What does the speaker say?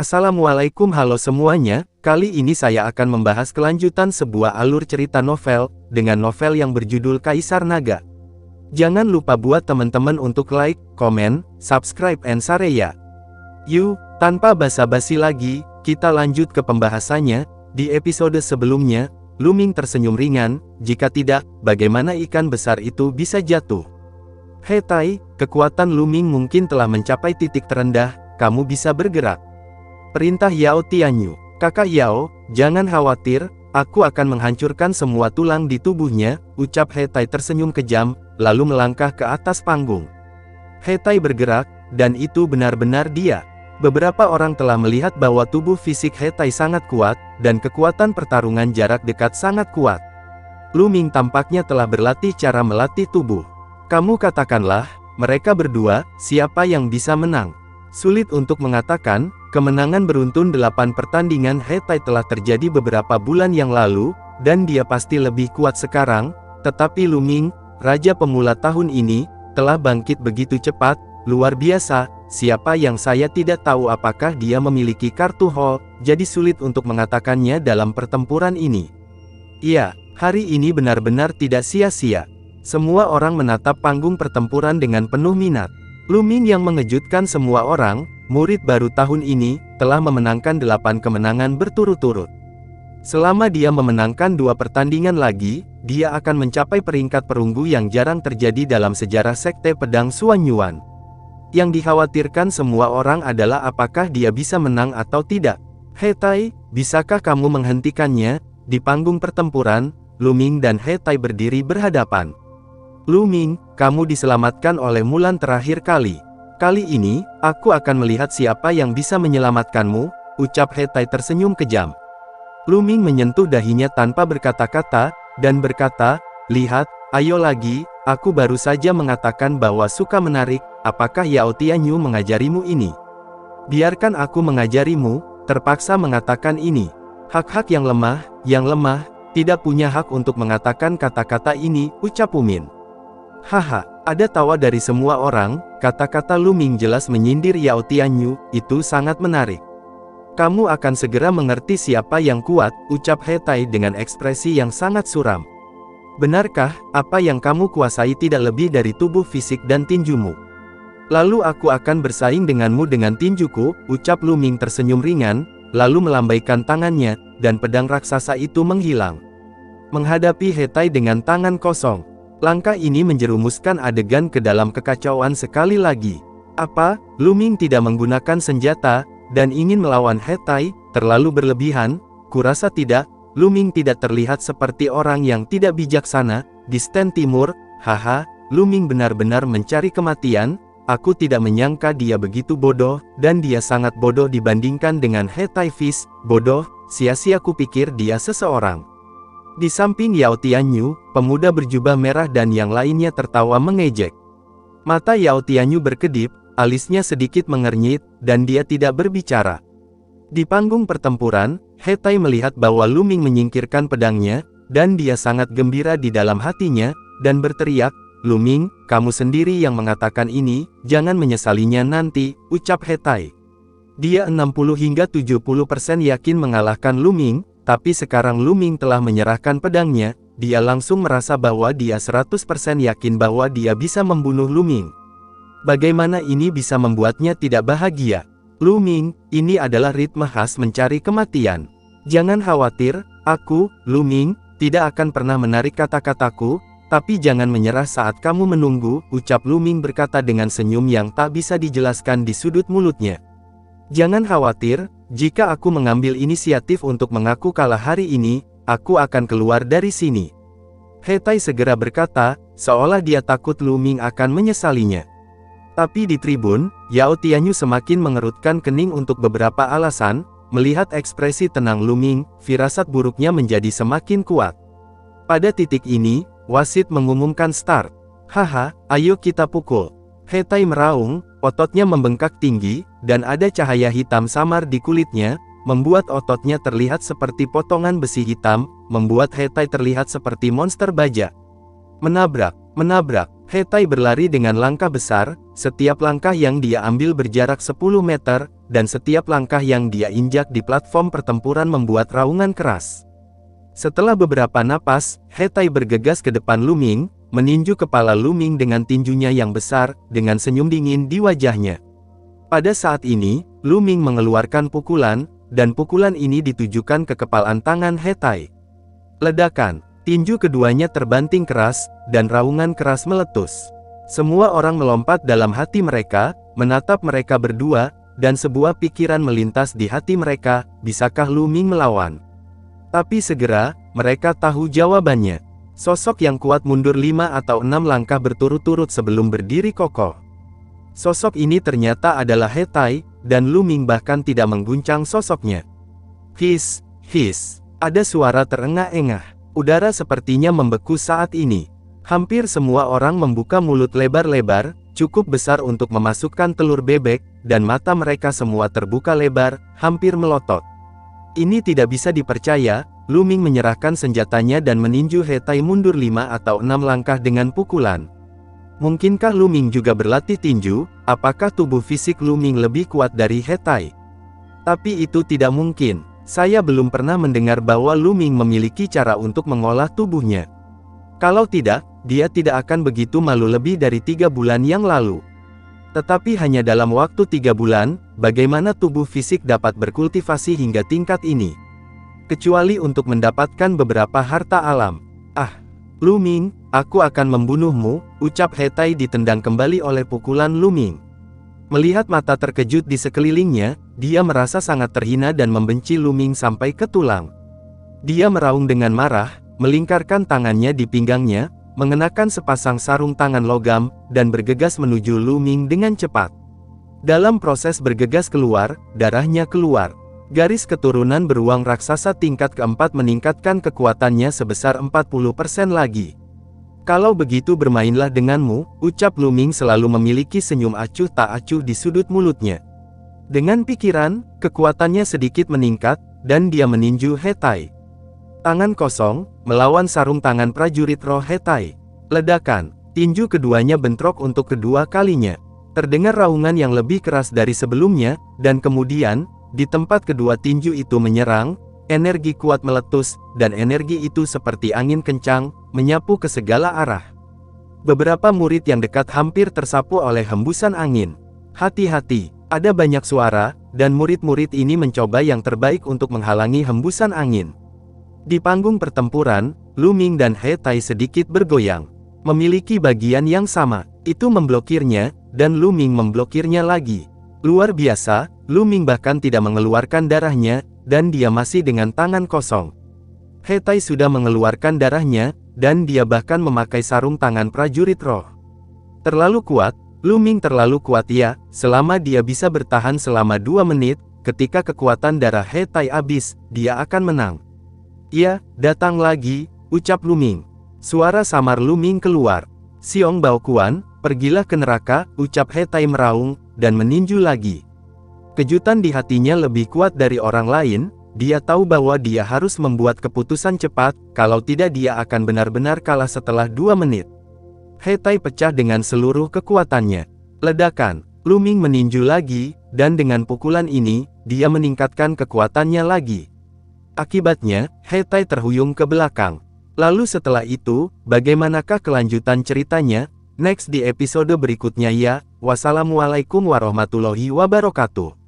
Assalamualaikum, halo semuanya. Kali ini saya akan membahas kelanjutan sebuah alur cerita novel, dengan novel yang berjudul Kaisar Naga. Jangan lupa buat teman-teman untuk like, komen, subscribe, and share ya. Yuk, tanpa basa-basi lagi, kita lanjut ke pembahasannya. Di episode sebelumnya, Lu Ming tersenyum ringan. Jika tidak, bagaimana ikan besar itu bisa jatuh? Hei Tai, kekuatan Lu Ming mungkin telah mencapai titik terendah, kamu bisa bergerak. Perintah Yao Tianyu. Kakak Yao, jangan khawatir, aku akan menghancurkan semua tulang di tubuhnya, ucap He Tai tersenyum kejam, lalu melangkah ke atas panggung. He Tai bergerak, dan itu benar-benar dia. Beberapa orang telah melihat bahwa tubuh fisik He Tai sangat kuat, dan kekuatan pertarungan jarak dekat sangat kuat. Lu Ming tampaknya telah berlatih cara melatih tubuh. Kamu katakanlah, mereka berdua, siapa yang bisa menang? Sulit untuk mengatakan, kemenangan beruntun 8 pertandingan He Tai telah terjadi beberapa bulan yang lalu, dan dia pasti lebih kuat sekarang, tetapi Lu Ming, Raja Pemula tahun ini, telah bangkit begitu cepat, luar biasa, siapa yang saya tidak tahu apakah dia memiliki kartu Hall, jadi sulit untuk mengatakannya dalam pertempuran ini. Iya, hari ini benar-benar tidak sia-sia. Semua orang menatap panggung pertempuran dengan penuh minat. Lu Ming yang mengejutkan semua orang, murid baru tahun ini, telah memenangkan 8 kemenangan berturut-turut. Selama dia memenangkan 2 pertandingan lagi, dia akan mencapai peringkat perunggu yang jarang terjadi dalam sejarah Sekte Pedang Xuanyuan. Yang dikhawatirkan semua orang adalah apakah dia bisa menang atau tidak. He Tai, bisakah kamu menghentikannya? Di panggung pertempuran, Lu Ming dan He Tai berdiri berhadapan. Lu Ming, kamu diselamatkan oleh Mulan terakhir kali. Kali ini, aku akan melihat siapa yang bisa menyelamatkanmu, ucap He Tai tersenyum kejam. Lu Ming menyentuh dahinya tanpa berkata-kata, dan berkata, lihat, ayo lagi, aku baru saja mengatakan bahwa suka menarik, apakah Yao Tianyu mengajarimu ini? Biarkan aku mengajarimu, terpaksa mengatakan ini. Hak-hak yang lemah, tidak punya hak untuk mengatakan kata-kata ini, ucap Umin. Haha, ada tawa dari semua orang, kata-kata Lu Ming jelas menyindir Yao Tianyu, itu sangat menarik. Kamu akan segera mengerti siapa yang kuat, ucap He Tai dengan ekspresi yang sangat suram. Benarkah, apa yang kamu kuasai tidak lebih dari tubuh fisik dan tinjumu? Lalu aku akan bersaing denganmu dengan tinjuku, ucap Lu Ming tersenyum ringan, lalu melambaikan tangannya, dan pedang raksasa itu menghilang. Menghadapi He Tai dengan tangan kosong. Langkah ini menjerumuskan adegan ke dalam kekacauan sekali lagi. Apa, Lu Ming tidak menggunakan senjata, dan ingin melawan He Tai, terlalu berlebihan? Kurasa tidak, Lu Ming tidak terlihat seperti orang yang tidak bijaksana. Di stand timur, haha, Lu Ming benar-benar mencari kematian. Aku tidak menyangka dia begitu bodoh, dan dia sangat bodoh dibandingkan dengan He Tai Fish. Bodoh, sia-sia kupikir dia seseorang. Di samping Yao Tianyu, pemuda berjubah merah dan yang lainnya tertawa mengejek. Mata Yao Tianyu berkedip, alisnya sedikit mengernyit, dan dia tidak berbicara. Di panggung pertempuran, He Tai melihat bahwa Lu Ming menyingkirkan pedangnya, dan dia sangat gembira di dalam hatinya, dan berteriak, Lu Ming, kamu sendiri yang mengatakan ini, jangan menyesalinya nanti, ucap He Tai. Dia 60 hingga 70% yakin mengalahkan Lu Ming. Tapi sekarang Lu Ming telah menyerahkan pedangnya, dia langsung merasa bahwa dia 100% yakin bahwa dia bisa membunuh Lu Ming. Bagaimana ini bisa membuatnya tidak bahagia? Lu Ming, ini adalah ritme khas mencari kematian. Jangan khawatir, aku, Lu Ming, tidak akan pernah menarik kata-kataku, tapi jangan menyerah saat kamu menunggu, ucap Lu Ming berkata dengan senyum yang tak bisa dijelaskan di sudut mulutnya. Jangan khawatir, jika aku mengambil inisiatif untuk mengaku kalah hari ini, aku akan keluar dari sini. He Tai segera berkata, seolah dia takut Lu Ming akan menyesalinya. Tapi di tribun, Yao Tianyu semakin mengerutkan kening untuk beberapa alasan, melihat ekspresi tenang Lu Ming, firasat buruknya menjadi semakin kuat. Pada titik ini, wasit mengumumkan start. Haha, ayo kita pukul. He Tai meraung, ototnya membengkak tinggi, dan ada cahaya hitam samar di kulitnya, membuat ototnya terlihat seperti potongan besi hitam, membuat He Tai terlihat seperti monster baja. Menabrak. Hetai berlari dengan langkah besar, setiap langkah yang dia ambil berjarak 10 meter, dan setiap langkah yang dia injak di platform pertempuran membuat raungan keras. Setelah beberapa napas, Hetai bergegas ke depan Lu Ming, meninju kepala Lu Ming dengan tinjunya yang besar, dengan senyum dingin di wajahnya. Pada saat ini, Lu Ming mengeluarkan pukulan, dan pukulan ini ditujukan ke kepalan tangan Hetai. Ledakan. Tinju keduanya terbanting keras, dan raungan keras meletus. Semua orang melompat dalam hati mereka, menatap mereka berdua, dan sebuah pikiran melintas di hati mereka, bisakah Lu Ming melawan? Tapi segera, mereka tahu jawabannya. Sosok yang kuat mundur 5 atau 6 langkah berturut-turut sebelum berdiri kokoh. Sosok ini ternyata adalah Hetai, dan Lu Ming bahkan tidak mengguncang sosoknya. Hiss, hiss. Ada suara terengah-engah. Udara sepertinya membeku saat ini. Hampir semua orang membuka mulut lebar-lebar, cukup besar untuk memasukkan telur bebek, dan mata mereka semua terbuka lebar, hampir melotot. Ini tidak bisa dipercaya. Lu Ming menyerahkan senjatanya dan meninju Hetai mundur 5 atau 6 langkah dengan pukulan. Mungkinkah Lu Ming juga berlatih tinju? Apakah tubuh fisik Lu Ming lebih kuat dari Hetai? Tapi itu tidak mungkin. Saya belum pernah mendengar bahwa Lu Ming memiliki cara untuk mengolah tubuhnya. Kalau tidak, dia tidak akan begitu malu lebih dari 3 bulan yang lalu. Tetapi hanya dalam waktu 3 bulan, bagaimana tubuh fisik dapat berkultivasi hingga tingkat ini? Kecuali untuk mendapatkan beberapa harta alam. Ah, Lu Ming, aku akan membunuhmu, ucap Hetai ditendang kembali oleh pukulan Lu Ming. Melihat mata terkejut di sekelilingnya, dia merasa sangat terhina dan membenci Lu Ming sampai ke tulang. Dia meraung dengan marah, melingkarkan tangannya di pinggangnya, mengenakan sepasang sarung tangan logam, dan bergegas menuju Lu Ming dengan cepat. Dalam proses bergegas keluar, darahnya keluar. Garis keturunan beruang raksasa tingkat keempat meningkatkan kekuatannya sebesar 40% lagi. Kalau begitu bermainlah denganmu, ucap Lu Ming selalu memiliki senyum acuh tak acuh di sudut mulutnya. Dengan pikiran, kekuatannya sedikit meningkat, dan dia meninju Hetai. Tangan kosong, melawan sarung tangan prajurit roh Hetai. Ledakan, tinju keduanya bentrok untuk kedua kalinya. Terdengar raungan yang lebih keras dari sebelumnya, dan kemudian, di tempat kedua tinju itu menyerang, energi kuat meletus, dan energi itu seperti angin kencang, menyapu ke segala arah. Beberapa murid yang dekat hampir tersapu oleh hembusan angin. Hati-hati, ada banyak suara, dan murid-murid ini mencoba yang terbaik untuk menghalangi hembusan angin. Di panggung pertempuran, Lu Ming dan Hetai sedikit bergoyang. Memiliki bagian yang sama, itu memblokirnya, dan Lu Ming memblokirnya lagi. Luar biasa, Lu Ming bahkan tidak mengeluarkan darahnya, dan dia masih dengan tangan kosong. Hetai sudah mengeluarkan darahnya, dan dia bahkan memakai sarung tangan prajurit roh. Terlalu kuat, Lu Ming terlalu kuat ya, selama dia bisa bertahan selama 2 menit, ketika kekuatan darah Hetai habis, dia akan menang. Ya, datang lagi, ucap Lu Ming. Suara samar Lu Ming keluar. Xiong Bao Kuan, pergilah ke neraka, ucap Hetai meraung, dan meninju lagi. Kejutan di hatinya lebih kuat dari orang lain, dia tahu bahwa dia harus membuat keputusan cepat, kalau tidak dia akan benar-benar kalah setelah 2 menit. Hetai pecah dengan seluruh kekuatannya. Ledakan, Lu Ming meninju lagi, dan dengan pukulan ini, dia meningkatkan kekuatannya lagi. Akibatnya, Hetai terhuyung ke belakang. Lalu setelah itu, bagaimanakah kelanjutan ceritanya? Next di episode berikutnya ya. Wassalamualaikum warahmatullahi wabarakatuh.